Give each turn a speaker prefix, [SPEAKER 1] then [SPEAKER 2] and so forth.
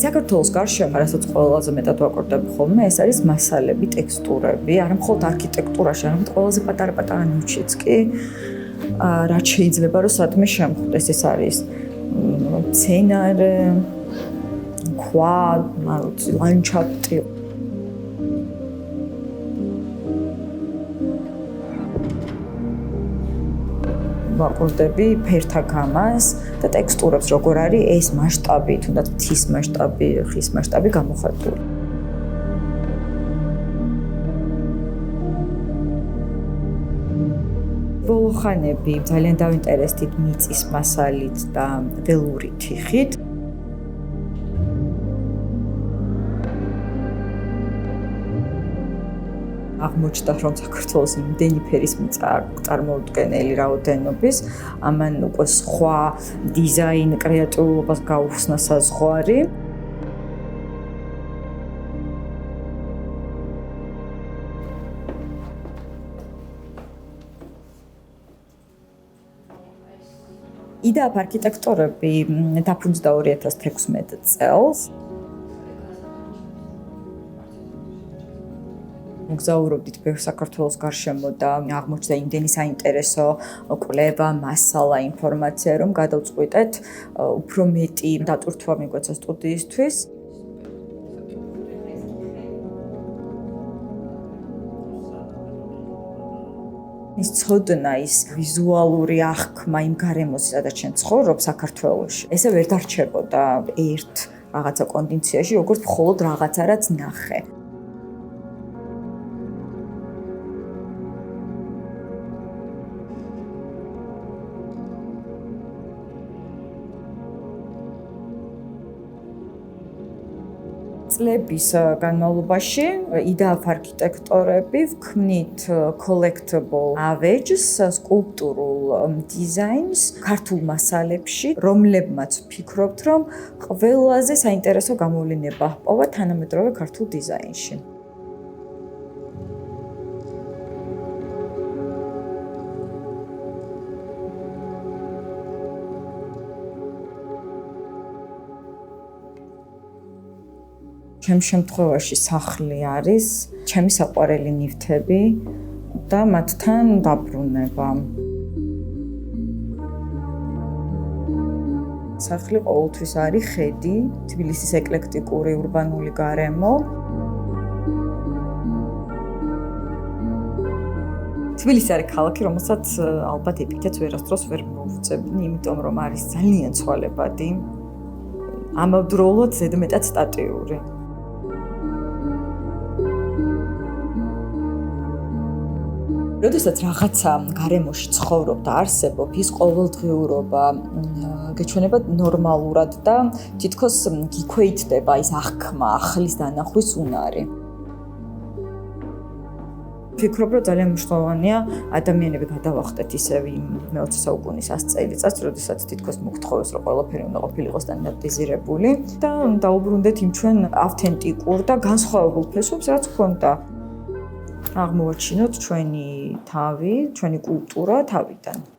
[SPEAKER 1] საქართველოს გარშემო, რასაც ყველაზე მეტად ვაკურდები ხოლმე, ეს არის მასალები, ტექსტურები, არა მხოლოდ არქიტექტურაში, არამედ ყველაზე პატარა-პატარა ნიუჩიც კი, რაც შეიძლება რომ სადმე შემხვდეს, ეს არის მცენარე, ქვა, ლანდშაფტი. ვაკურდები ფერთა გამას და ტექსტურებს, როგორ არის ეს მასშტაბი, თუნდაც მთის მასშტაბი, ხის მასშტაბი გამოხატული. ბოლო ხანები ძალიან დავინტერესდით მიწის მასალით და ველური თიხით. აღმოჩნდა, რომ საქართველოს იმდენი ფერის მიწა წარმოუდგენელი რაოდენობის, ამან უკვე სხვა დიზაინ კრეატიულობას გაუხსნა საზღვარი. იდააფ არქიტექტორები დაფუძნდა 2016 წელს. მოგზაურობდით ბევრ საქართველოს გარშემო და აღმოჩნდა იმდენი საინტერესო კვლევა, მასალა, ინფორმაცია, რომ გადავწყვიტეთ უფრო მეტი დატვირთვა მიგვეცა სტუდიისთვის. ის ცოდნა, ის ვიზუალური აღქმა იმ გარემოს, სადაც შენ ცხოვრობ საქართველოში, ესე ვერ დარჩებოდა ერთ რაღაცა კონდიციაში, როგორც მხოლოდ რაღაცა, რაც ნახე. წლების განმავლობაში იდააფ არქიტექტორები ვქმნით collectible avage-ს, სკულპტურულ დიზაინს ქართულ მასალებში, რომლებმაც ვფიქრობთ, რომ ყველაზე საინტერესო გამოვლინება ჰპოვა თანამედროვე ქართულ დიზაინში. ჩემ შემთხვევაში სახლი არის ჩემი საყვარელი ნივთები და მათთან დაბრუნება. სახლი ყოველთვის არის ხედი, თბილისის ეკლექტიკური ურბანული გარემო. თბილისი არის ქალაქი, რომელსაც ალბათ ეპითეტს ვერასდროს ვერ მოვუწებდი, იმიტომ რომ არის ძალიან ცვალებადი, ამავდროულად ზედმეტად სტატიური. როდესაც რაღაცა გარემოში ცხოვრობ და არსებობ, ის ყოველდღიურობა გეჩვენება ნორმალურად და თითქოს გიქვეითდება ის აღქმა, ახლის დანახვის უნარი. ვფიქრობ, რომ ძალიან მნიშვნელოვანია ადამიანები გადავახტეთ ისევ იმ მე-20 საუკუნის 100 წელიწადს, როდესაც თითქოს მოგთხოვეს, რომ ყველაფერი უნდა ყოფილიყო სტანდარტიზირებული და დაუბრუნდეთ იმ ჩვენ ავთენტიკურ და განსხვავებულ ფესვებს, რაც ჰქონდა. აღმოვაჩინოთ ჩვენი თავი, ჩვენი კულტურა თავიდან.